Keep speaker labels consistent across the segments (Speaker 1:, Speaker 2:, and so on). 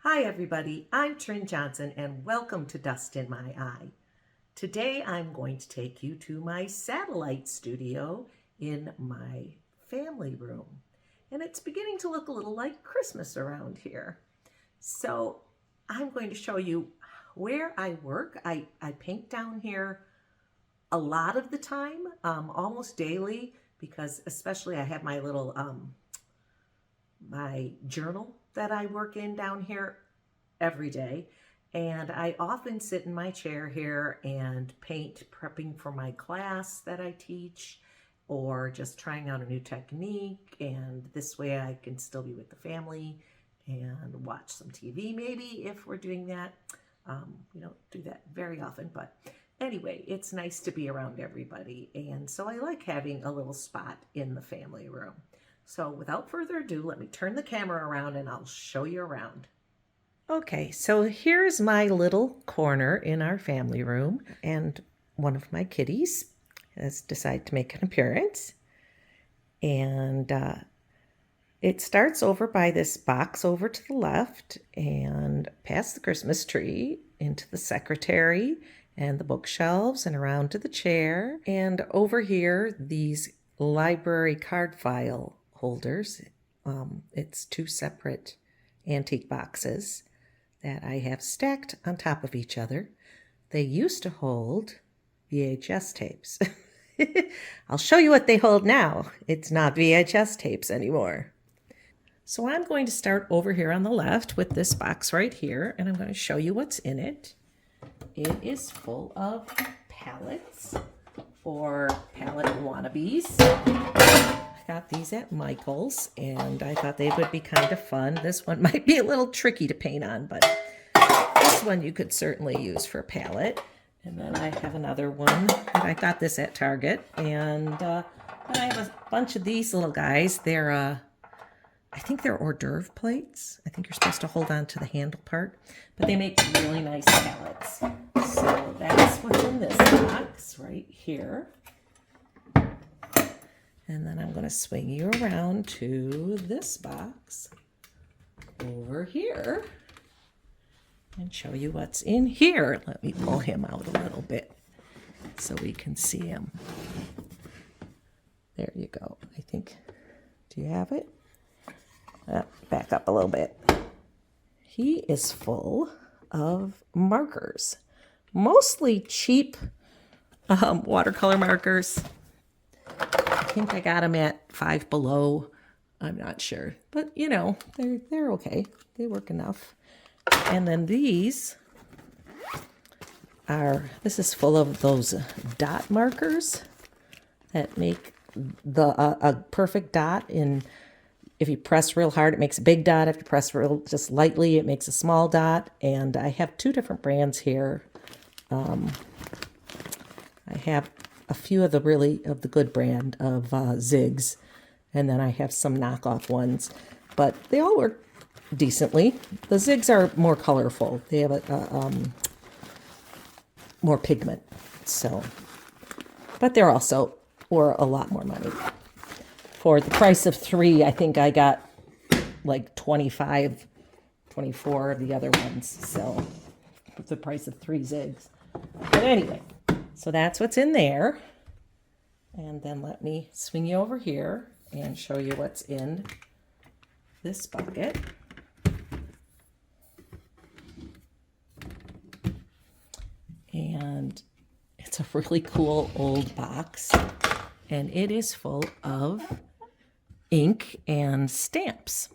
Speaker 1: Hi everybody, I'm Trin Johnson and welcome to Dust in My Eye. Today I'm going to take you to my satellite studio in my family room. And it's beginning to look a little like Christmas around here. So I'm going to show you where I work. I paint down here a lot of the time, almost daily, because especially I have my little my journal that I work in down here every day. And I often sit in my chair here and paint, prepping for my class that I teach, or just trying out a new technique. And this way I can still be with the family and watch some TV maybe if we're doing that. We don't do that very often, but anyway, it's nice to be around everybody. And so I like having a little spot in the family room. So without further ado, let me turn the camera around and I'll show you around. Okay, so here's my little corner in our family room, and one of my kitties has decided to make an appearance. And it starts over by this box over to the left and past the Christmas tree into the secretary and the bookshelves and around to the chair. And over here, these library card file holders. It's two separate antique boxes that I have stacked on top of each other. They used to hold VHS tapes. I'll show you what they hold now. It's not VHS tapes anymore. So I'm going to start over here on the left with this box right here, and I'm going to show you what's in it. It is full of palettes or palette wannabes. I got these at Michael's, and I thought they would be kind of fun. This one might be a little tricky to paint on, but this one you could certainly use for a palette. And then I have another one, and I got this at Target. And then I have a bunch of these little guys. They're, I think they're hors d'oeuvre plates. I think you're supposed to hold on to the handle part, but they make really nice palettes. So that's what's in this box right here. And then I'm going to swing you around to this box over here and show you what's in here. Let me pull him out a little bit so we can see him. There you go. I think, do you have it? Back up a little bit. He is full of markers, mostly cheap watercolor markers. I think I got them at Five Below. I'm not sure, but you know, they're okay. They work enough. And then these are, this is full of those dot markers that make the a perfect dot. In if you press real hard, it makes a big dot. If you press real just lightly, it makes a small dot. And I have two different brands here. I have a few of the the good brand of Zigs, and then I have some knockoff ones, but they all work decently. The Zigs are more colorful. They have a more pigment, so, but they're also for a lot more money. For the price of 3, I think I got like 25, 24 of the other ones, so for the price of 3 Zigs. But anyway, so that's what's in there. And then let me swing you over here and show you what's in this bucket. And it's a really cool old box. And it is full of ink and stamps.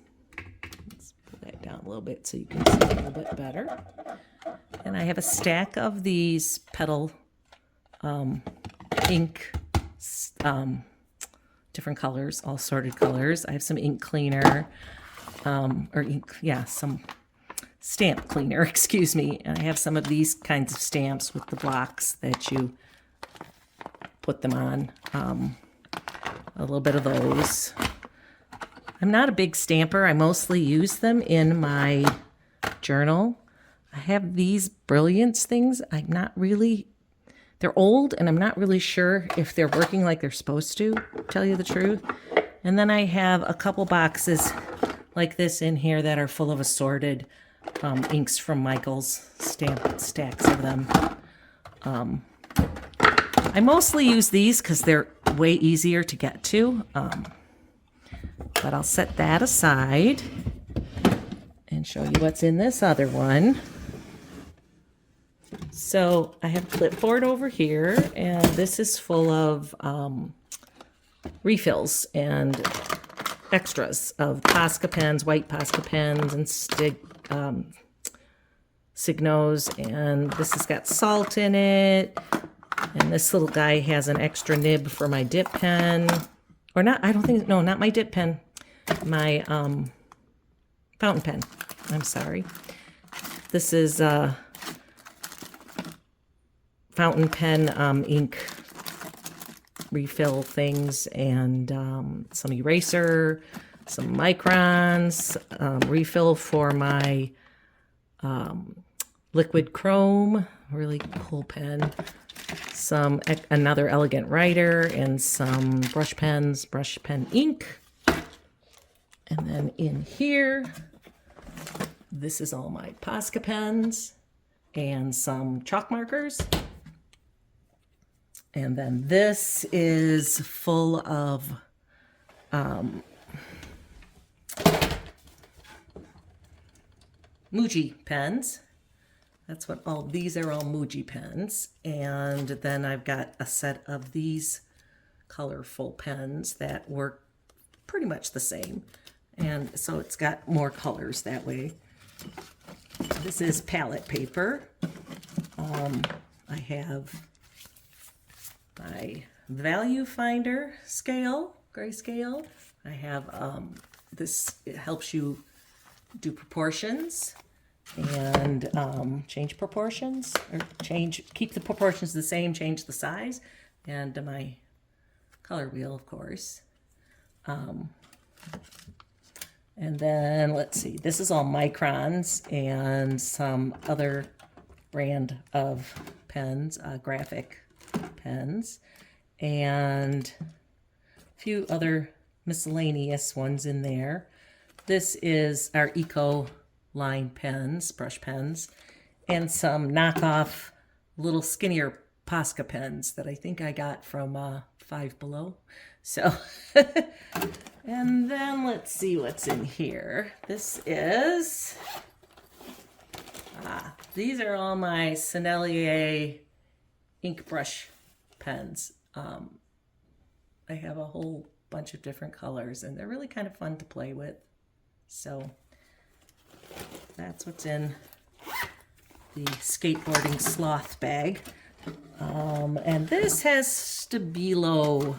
Speaker 1: Let's pull that down a little bit so you can see a little bit better. And I have a stack of these petal ink, different colors, all sorted colors. I have some ink cleaner, some stamp cleaner, excuse me. And I have some of these kinds of stamps with the blocks that you put them on. A little bit of those. I'm not a big stamper. I mostly use them in my journal. I have these Brilliance things. They're old, and I'm not really sure if they're working like they're supposed to tell you the truth. And then I have a couple boxes like this in here that are full of assorted inks from Michael's, stacks of them. I mostly use these because they're way easier to get to. But I'll set that aside and show you what's in this other one. So I have clipboard over here, and this is full of refills and extras of Posca pens, white Posca pens, and Signos, and this has got salt in it. And this little guy has an extra nib for my dip pen. Or not, I don't think, no, not my dip pen. My fountain pen. I'm sorry. This is fountain pen ink refill things, and some eraser, some microns, refill for my liquid chrome, really cool pen, another elegant writer, and some brush pens, brush pen ink. And then in here, this is all my Posca pens and some chalk markers. And then this is full of Muji pens. That's what these are, all Muji pens. And then I've got a set of these colorful pens that work pretty much the same. And so it's got more colors that way. This is palette paper. I have my value finder scale, grayscale. I have this, it helps you do proportions and change proportions, or keep the proportions the same, change the size, and my color wheel, of course. And then let's see, this is all microns and some other brand of pens, graphic pens, and a few other miscellaneous ones in there. This is our Eco line pens, brush pens, and some knockoff little skinnier Posca pens that I think I got from Five Below. So, and then let's see what's in here. This is, these are all my Sennelier ink brush pens. I have a whole bunch of different colors, and they're really kind of fun to play with. So that's what's in the skateboarding sloth bag. And this has Stabilo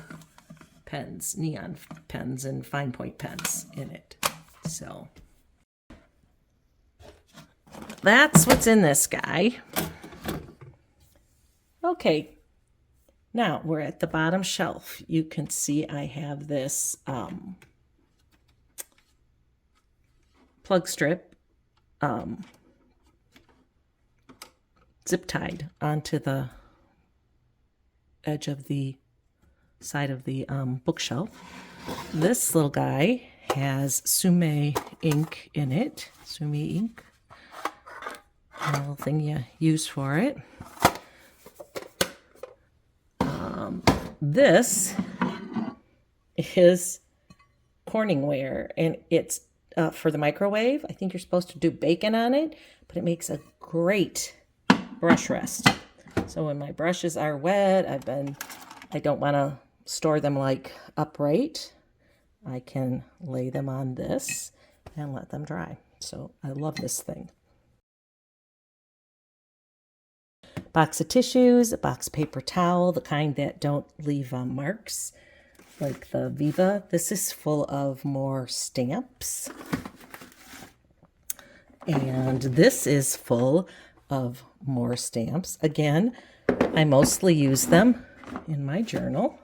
Speaker 1: pens, neon pens, and fine point pens in it. So that's what's in this guy. Okay, now we're at the bottom shelf. You can see I have this plug strip zip tied onto the edge of the side of the bookshelf. This little guy has Sume ink in it, Sume ink, a little thing you use for it. This is Corningware, and it's for the microwave. I think you're supposed to do bacon on it, but it makes a great brush rest. So when my brushes are wet, I don't want to store them like upright. I can lay them on this and let them dry. So I love this thing. Box of tissues, a box paper towel, the kind that don't leave marks, like the Viva. This is full of more stamps. And this is full of more stamps. Again, I mostly use them in my journal.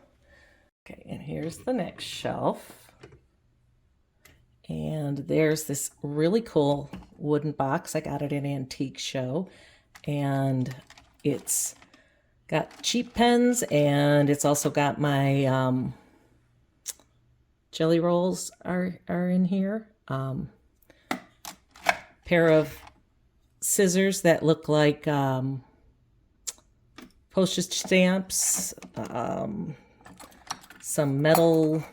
Speaker 1: Okay, and here's the next shelf. And there's this really cool wooden box. I got it at an antique show. And it's got cheap pens, and it's also got my jelly rolls are in here. Pair of scissors that look like postage stamps, some metal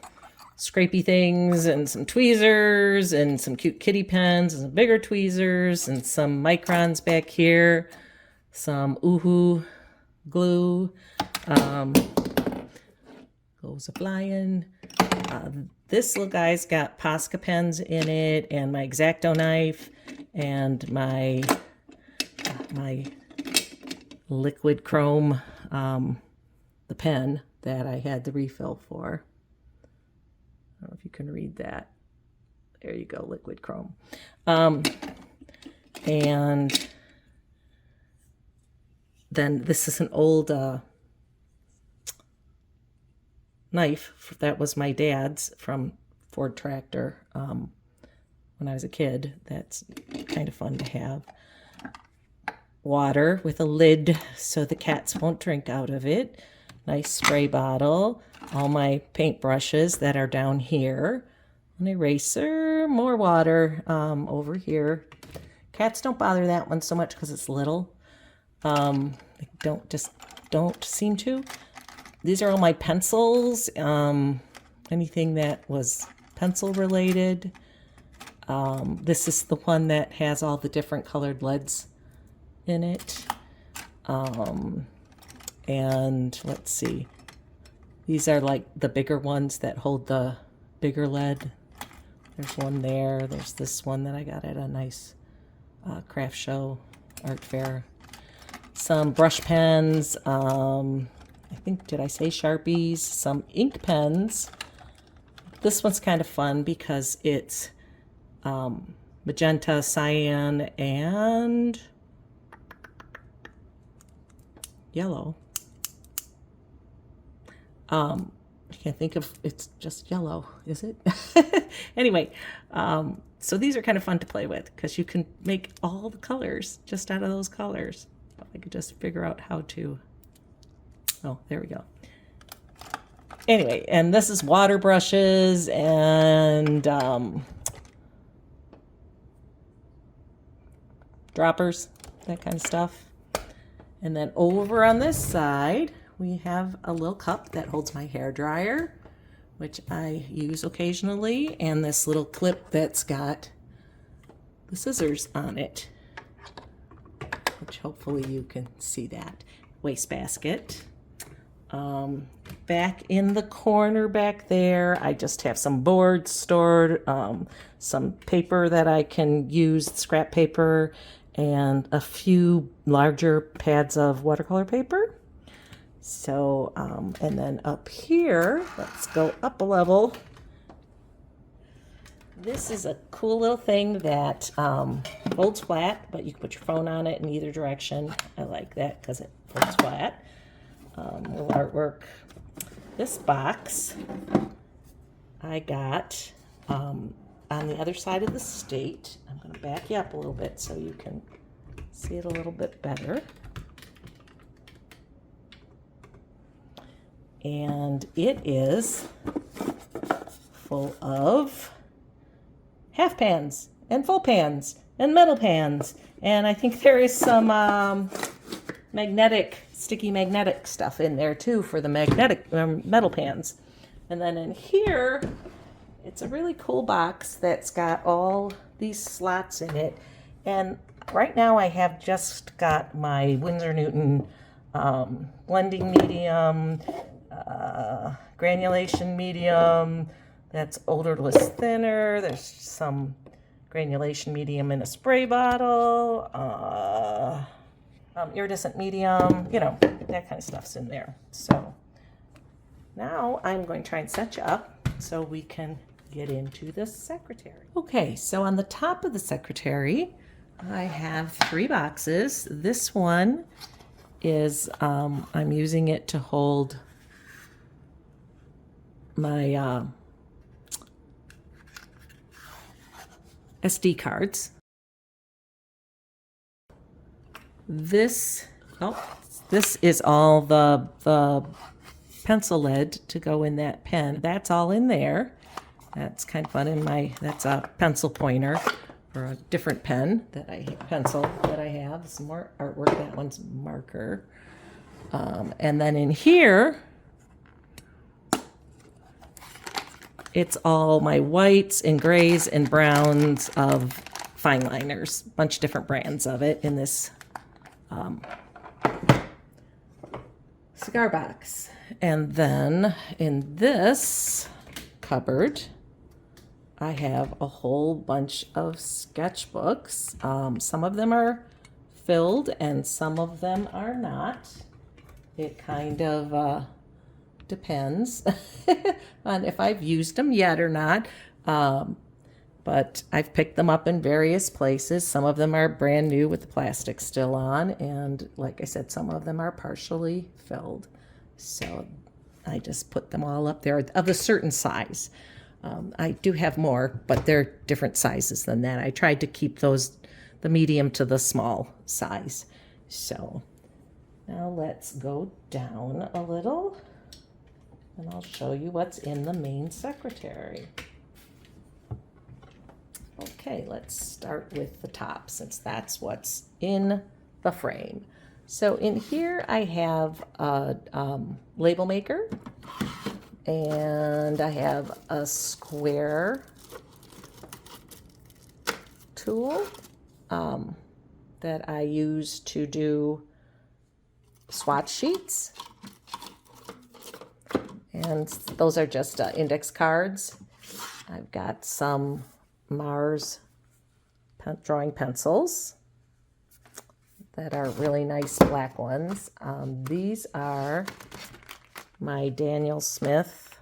Speaker 1: scrapey things, and some tweezers, and some cute kitty pens, and some bigger tweezers, and some microns back here, some Oohoo glue, goes a-flying. This little guy's got Posca pens in it, and my X-Acto knife, and my liquid chrome, the pen that I had the refill for. I don't know if you can read that. There you go, liquid chrome. And then this is an old knife that was my dad's from Ford Tractor when I was a kid. That's kind of fun to have. Water with a lid so the cats won't drink out of it. Nice spray bottle. All my paint brushes that are down here. An eraser, more water over here. Cats don't bother that one so much because it's little. They don't seem to. These are all my pencils. Anything that was pencil related. This is the one that has all the different colored leads in it. And let's see. These are like the bigger ones that hold the bigger lead. There's one there. There's this one that I got at a nice craft show, art fair. Some brush pens. I think, did I say Sharpies? Some ink pens. This one's kind of fun because it's magenta, cyan, and yellow. I can't think of, it's just yellow, is it? Anyway, so these are kind of fun to play with because you can make all the colors just out of those colors. If I could just figure out how to, oh, there we go. Anyway, and this is water brushes and droppers, that kind of stuff. And then over on this side, we have a little cup that holds my hair dryer, which I use occasionally, and this little clip that's got the scissors on it, which hopefully you can see that. Wastebasket. Back in the corner back there, I just have some boards stored, some paper that I can use, scrap paper, and a few larger pads of watercolor paper. So, and then up here, let's go up a level. This is a cool little thing that folds flat, but you can put your phone on it in either direction. I like that because it folds flat. Little artwork. This box I got on the other side of the state. I'm going to back you up a little bit so you can see it a little bit better. And it is full of half pans and full pans and metal pans. And I think there is some sticky magnetic stuff in there too for the magnetic metal pans. And then in here, it's a really cool box that's got all these slots in it. And right now I have just got my Winsor Newton blending medium, granulation medium, that's odorless thinner. There's some granulation medium in a spray bottle, iridescent medium, you know, that kind of stuff's in there. So now I'm going to try and set you up so we can get into the secretary. Okay, so on the top of the secretary, I have 3 boxes. This one is, I'm using it to hold my SD cards. This is all the pencil lead to go in that pen. That's all in there. That's kind of fun. That's a pencil pointer or a different pencil that I have. Some more artwork. That one's marker. And then in here, it's all my whites and grays and browns of fine liners. Bunch of different brands of it in this cigar box. And then in this cupboard, I have a whole bunch of sketchbooks. Some of them are filled and some of them are not. It kind of depends on if I've used them yet or not. But I've picked them up in various places. Some of them are brand new with the plastic still on. And like I said, some of them are partially filled. So I just put them all up there of a certain size. I do have more, but they're different sizes than that. I tried to keep those, the medium to the small size. So now let's go down a little and I'll show you what's in the main secretary. Okay, let's start with the top since that's what's in the frame. So in here I have a label maker and I have a square tool that I use to do swatch sheets. And those are just index cards. I've got some Mars drawing pencils that are really nice black ones. These are my Daniel Smith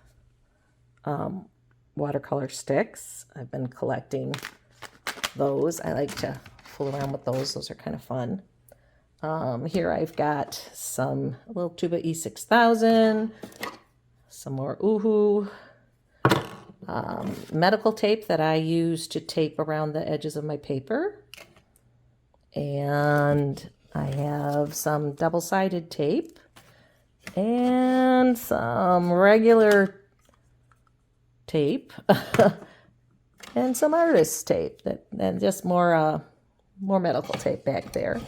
Speaker 1: watercolor sticks. I've been collecting those. I like to fool around with those. Those are kind of fun. Here I've got some little tuba E6000, some more Uhu, medical tape that I use to tape around the edges of my paper. And I have some double-sided tape and some regular tape and some artist tape and just more medical tape back there.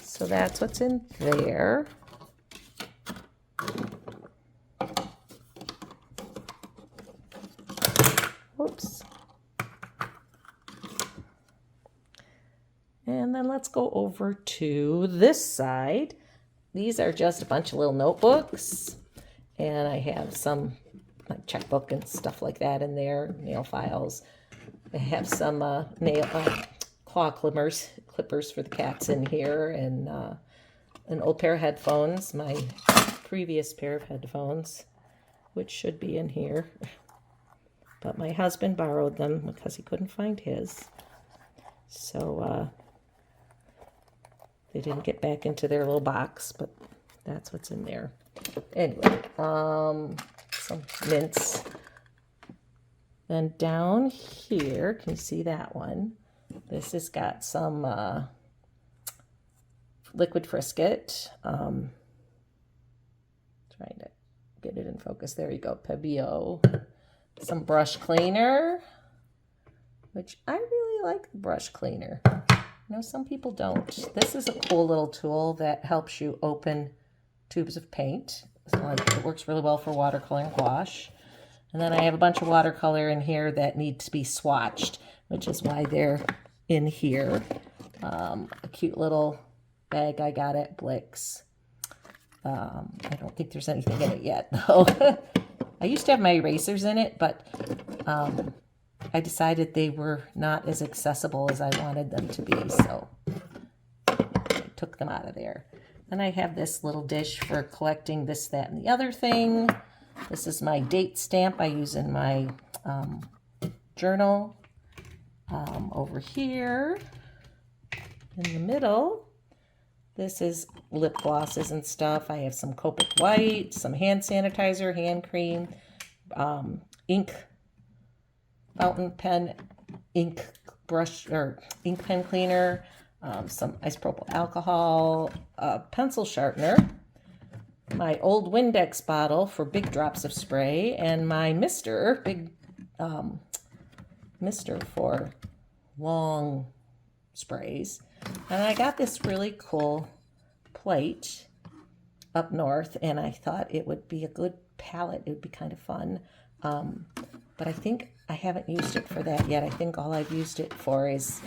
Speaker 1: So that's what's in there. Oops. And then let's go over to this side. These are just a bunch of little notebooks. And I have some like checkbook and stuff like that in there, nail files. I have some claw clippers for the cats in here, and an old pair of headphones, my previous pair of headphones, which should be in here. But my husband borrowed them because he couldn't find his. So they didn't get back into their little box, but that's what's in there. Anyway, some mints. Then down here, can you see that one? This has got some liquid frisket. Trying to get it in focus. There you go, Pebeo. Some brush cleaner, which I really like the brush cleaner. You know, some people don't. This is a cool little tool that helps you open tubes of paint. So it works really well for watercolor and gouache. And then I have a bunch of watercolor in here that need to be swatched, which is why they're in here. A cute little bag I got at Blick's. I don't think there's anything in it yet, though. I used to have my erasers in it, but I decided they were not as accessible as I wanted them to be, so I took them out of there. Then I have this little dish for collecting this, that, and the other thing. This is my date stamp I use in my journal. Over here in the middle, this is lip glosses and stuff. I have some Copic White, some hand sanitizer, hand cream, ink, fountain pen, ink brush or ink pen cleaner, some isopropyl alcohol, pencil sharpener, my old Windex bottle for big drops of spray, and my Mister, big Mister for long sprays. And I got this really cool plate up north, and I thought it would be a good palette. It would be kind of fun. But I think I haven't used it for that yet. I think all I've used it for is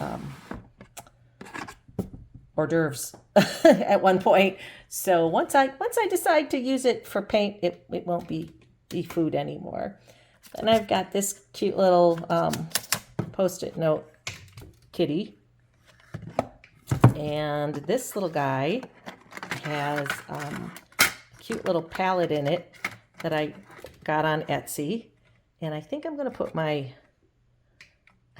Speaker 1: hors d'oeuvres at one point. So once I decide to use it for paint, it won't be food anymore. And I've got this cute little Post-it note kitty. And this little guy has a cute little palette in it that I got on Etsy. And I think I'm going to put I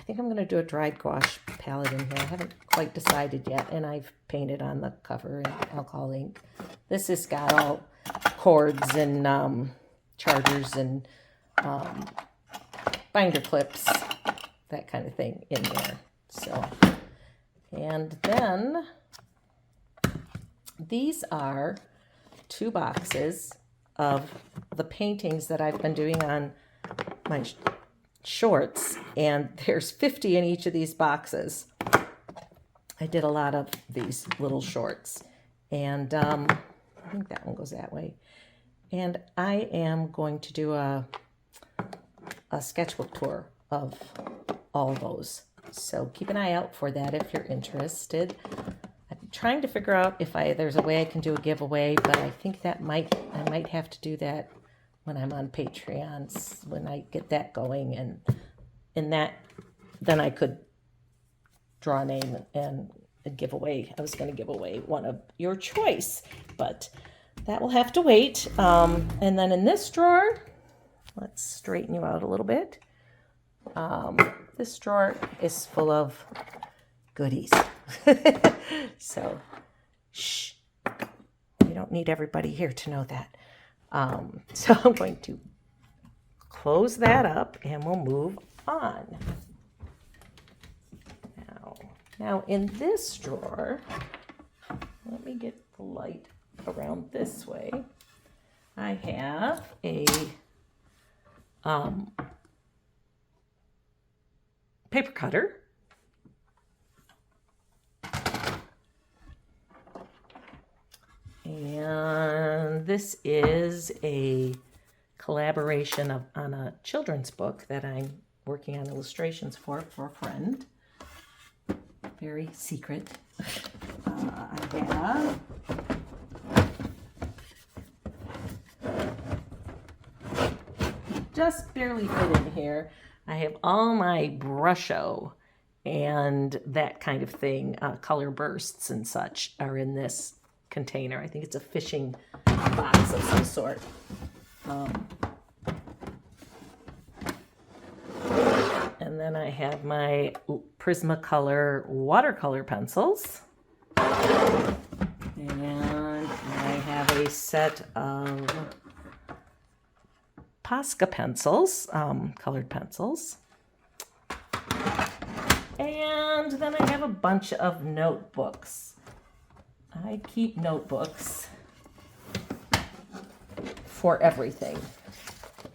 Speaker 1: think I'm going to do a dried gouache palette in here. I haven't quite decided yet. And I've painted on the cover in alcohol ink. This has got all cords and chargers and binder clips, that kind of thing in there. So, and then these are 2 boxes of the paintings that I've been doing on my shorts, and there's 50 in each of these boxes. I did a lot of these little shorts, and I think that one goes that way. And I am going to do a sketchbook tour of all of those. So keep an eye out for that if you're interested. I'm trying to figure out if there's a way I can do a giveaway, but I think that I might have to do that when I'm on Patreon, when I get that going, and in that, then I could draw a name and give away. I was going to give away one of your choice, but that will have to wait. And then in this drawer, let's straighten you out a little bit. This drawer is full of goodies. So, shh, you don't need everybody here to know that. So I'm going to close that up and we'll move on. Now in this drawer, let me get the light around this way. I have a paper cutter. And this is a collaboration on a children's book that I'm working on illustrations for a friend. Very secret. I have just barely fit in here. I have all my Brusho and that kind of thing, color bursts and such are in this container. I think it's a fishing box of some sort. And then I have my Prismacolor watercolor pencils. And I have a set of Posca pencils, colored pencils. And then I have a bunch of notebooks. I keep notebooks for everything.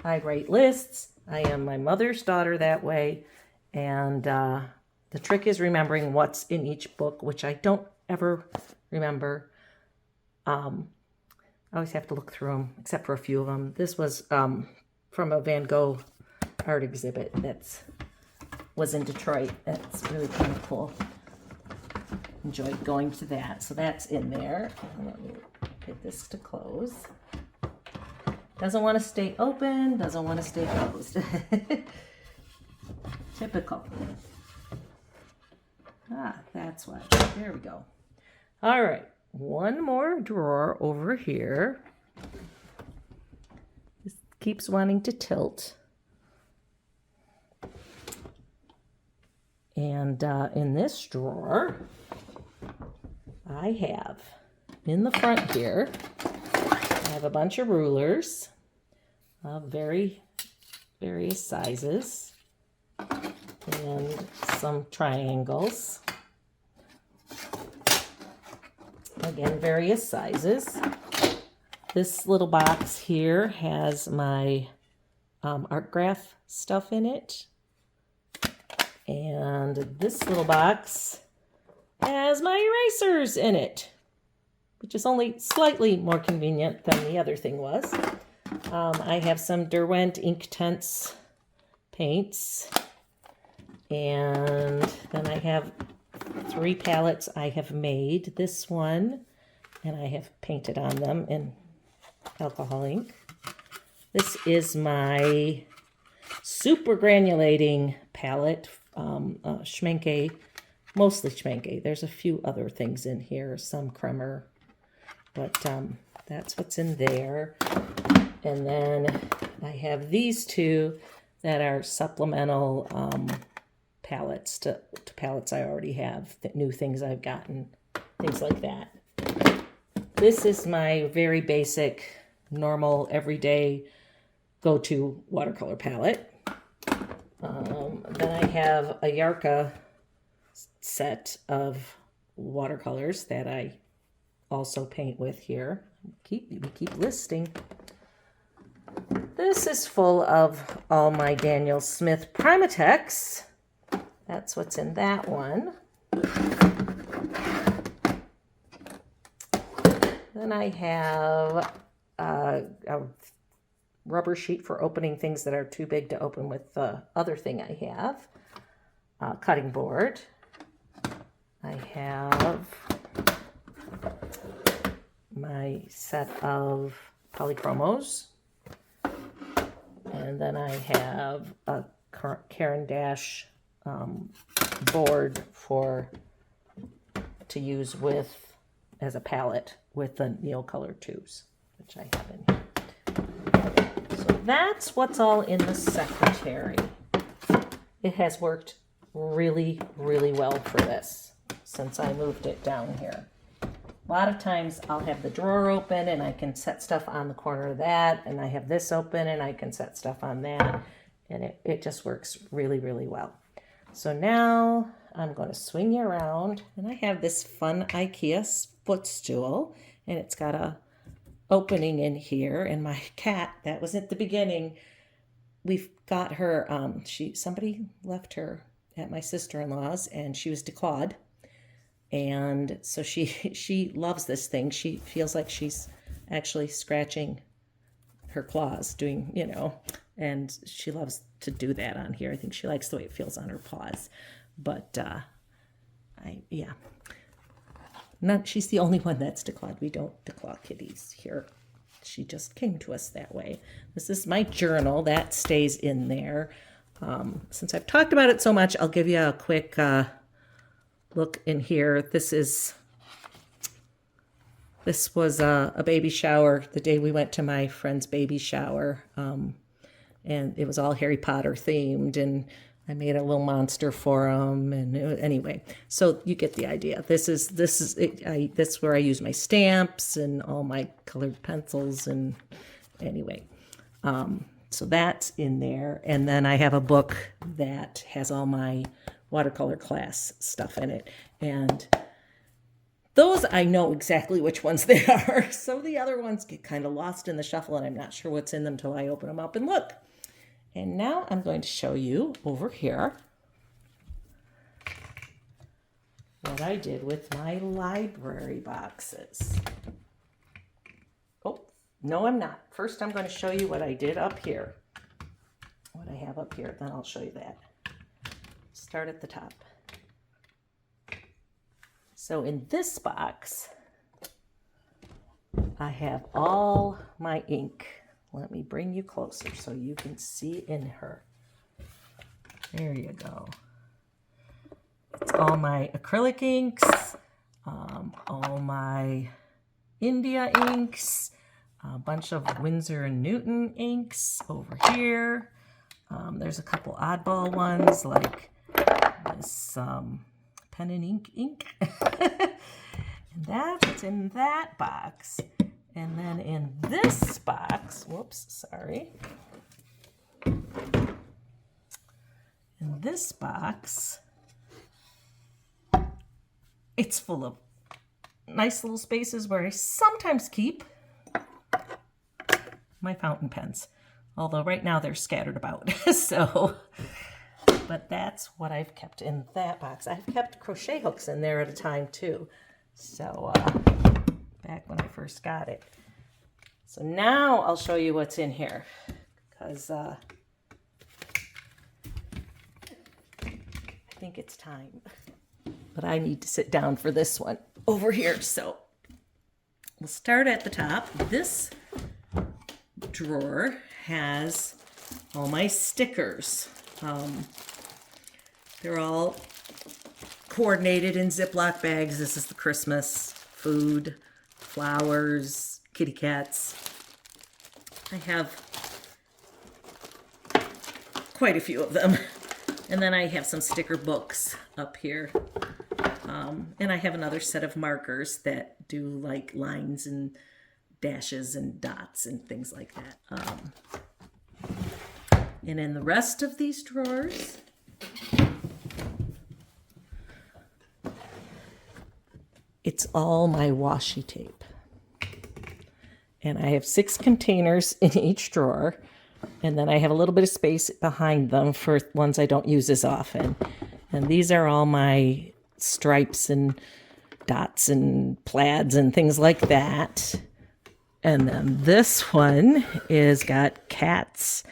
Speaker 1: I write lists. I am my mother's daughter that way. And the trick is remembering what's in each book, which I don't ever remember. I always have to look through them, except for a few of them. This was from a Van Gogh art exhibit that was in Detroit. That's really kind of cool. Enjoyed going to that. So that's in there. Let me get this to close. Doesn't want to stay open, doesn't want to stay closed. Typical. That's why. There we go. All right. One more drawer over here. This keeps wanting to tilt. And in this drawer, I have, in the front here, I have a bunch of rulers of various sizes and some triangles. Again, various sizes. This little box here has my art graph stuff in it. And this little box has my erasers in it, which is only slightly more convenient than the other thing was. I have some Derwent Inktense paints, and then I have 3 palettes I have made. This one, and I have painted on them in alcohol ink. This is my super granulating palette, Schmenke, mostly Schmenke. There's a few other things in here, some Kremer, but that's what's in there. And then I have these 2 that are supplemental palettes to palettes I already have, new things I've gotten, things like that. This is my very basic, normal, everyday go-to watercolor palette. Then I have a Yarka set of watercolors that I also paint with here. We keep listing. This is full of all my Daniel Smith Primatex. That's what's in that one. Then I have a rubber sheet for opening things that are too big to open with the other thing I have. Cutting board. I have my set of polychromos. And then I have a Caran d'Ache board to use with as a palette with the Neocolor tubes, which I have in here. So that's what's all in the secretary. It has worked really, really well for this since I moved it down here. A lot of times I'll have the drawer open and I can set stuff on the corner of that, and I have this open and I can set stuff on that, and it just works really, really well. So now I'm going to swing you around, and I have this fun IKEA footstool, and it's got a opening in here, and my cat, that was at the beginning, we've got her, somebody left her at my sister-in-law's, and she was declawed. And so she loves this thing. She feels like she's actually scratching her claws, doing, and she loves to do that on here. I think she likes the way it feels on her paws. But she's the only one that's declawed. We don't declaw kitties here. She just came to us that way. This is my journal that stays in there. Since I've talked about it so much, I'll give you a quick look in here. This was a baby shower, the day we went to my friend's baby shower, and it was all Harry Potter themed, and I made a little monster for him, and anyway, so you get the idea. This is it. That's where I use my stamps and all my colored pencils, and anyway, so that's in there. And then I have a book that has all my watercolor class stuff in it, and those I know exactly which ones they are. So the other ones get kind of lost in the shuffle, and I'm not sure what's in them till I open them up and look. And now I'm going to show you over here what I did with my library boxes. Oh, no, I'm not. First, I'm going to show you what I did up here. What I have up here, then I'll show you that. Start at the top. So in this box, I have all my ink. Let me bring you closer so you can see in her. There you go. It's all my acrylic inks, all my India inks, a bunch of Winsor & Newton inks over here. There's a couple oddball ones like this pen and ink. And that's in that box. And then in this box, whoops, sorry. In this box, it's full of nice little spaces where I sometimes keep my fountain pens. Although right now they're scattered about. So But that's what I've kept in that box. I've kept crochet hooks in there at a time too. So back when I first got it. So now I'll show you what's in here, because I think it's time. But I need to sit down for this one over here. So we'll start at the top. This drawer has all my stickers. They're all coordinated in Ziploc bags. This is the Christmas food, flowers, kitty cats. I have quite a few of them. And then I have some sticker books up here. And I have another set of markers that do like lines and dashes and dots and things like that. And in the rest of these drawers, it's all my washi tape. And I have 6 containers in each drawer. And then I have a little bit of space behind them for ones I don't use as often. And these are all my stripes and dots and plaids and things like that. And then this one is got cats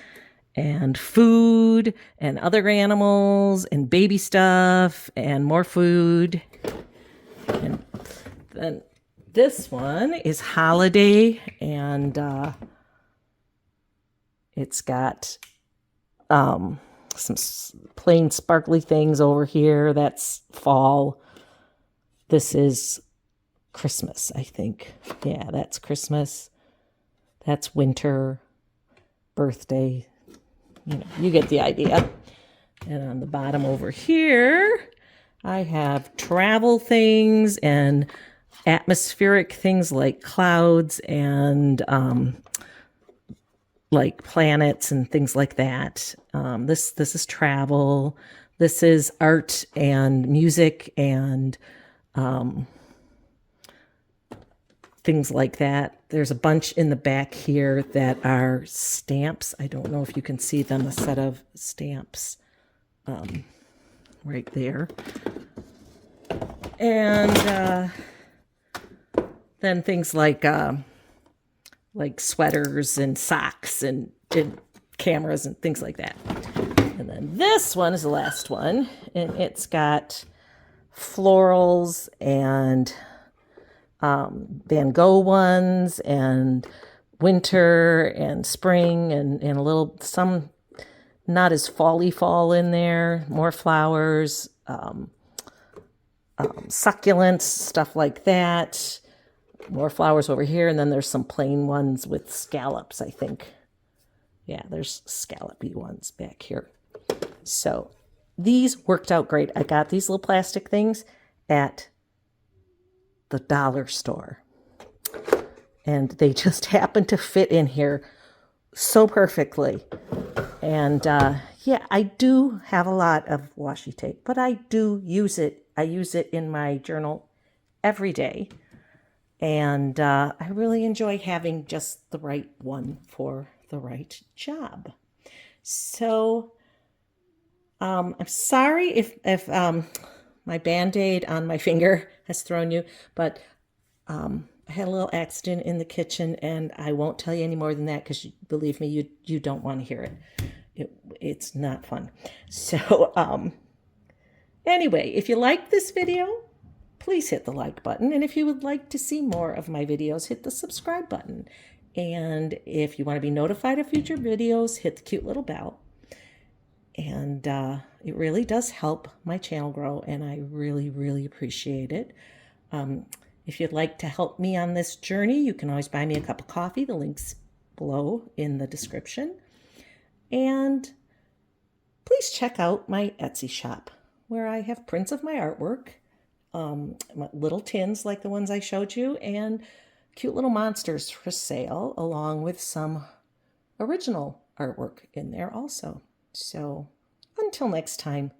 Speaker 1: and food and other animals and baby stuff and more food. And then this one is holiday, and it's got some plain sparkly things over here. That's fall. This is Christmas, I think. Yeah, that's Christmas. That's winter, birthday. You know, you get the idea. And on the bottom over here, I have travel things and atmospheric things like clouds and like planets and things like that. This is travel. This is art and music and things like that. There's a bunch in the back here that are stamps. I don't know if you can see them, a set of stamps right there. And then things like sweaters and socks and cameras and things like that. And then this one is the last one, and it's got florals and Van Gogh ones and winter and spring and a little, some not as fall-y fall in there, more flowers, succulents, stuff like that. More flowers over here, and then there's some plain ones with scallops, I think. Yeah, there's scallopy ones back here. So these worked out great. I got these little plastic things at the dollar store, and they just happened to fit in here so perfectly. And yeah, I do have a lot of washi tape, but I do use it. I use it in my journal every day. And I really enjoy having just the right one for the right job. So I'm sorry if my Band-Aid on my finger has thrown you, but I had a little accident in the kitchen, and I won't tell you any more than that because, believe me, you don't want to hear it. It's not fun. So anyway, if you like this video, please hit the like button. And if you would like to see more of my videos, hit the subscribe button. And if you want to be notified of future videos, hit the cute little bell. And it really does help my channel grow, and I really, really appreciate it. If you'd like to help me on this journey, you can always buy me a cup of coffee. The link's below in the description. And please check out my Etsy shop, where I have prints of my artwork, little tins like the ones I showed you, and cute little monsters for sale, along with some original artwork in there also. So until next time,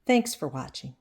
Speaker 1: thanks for watching.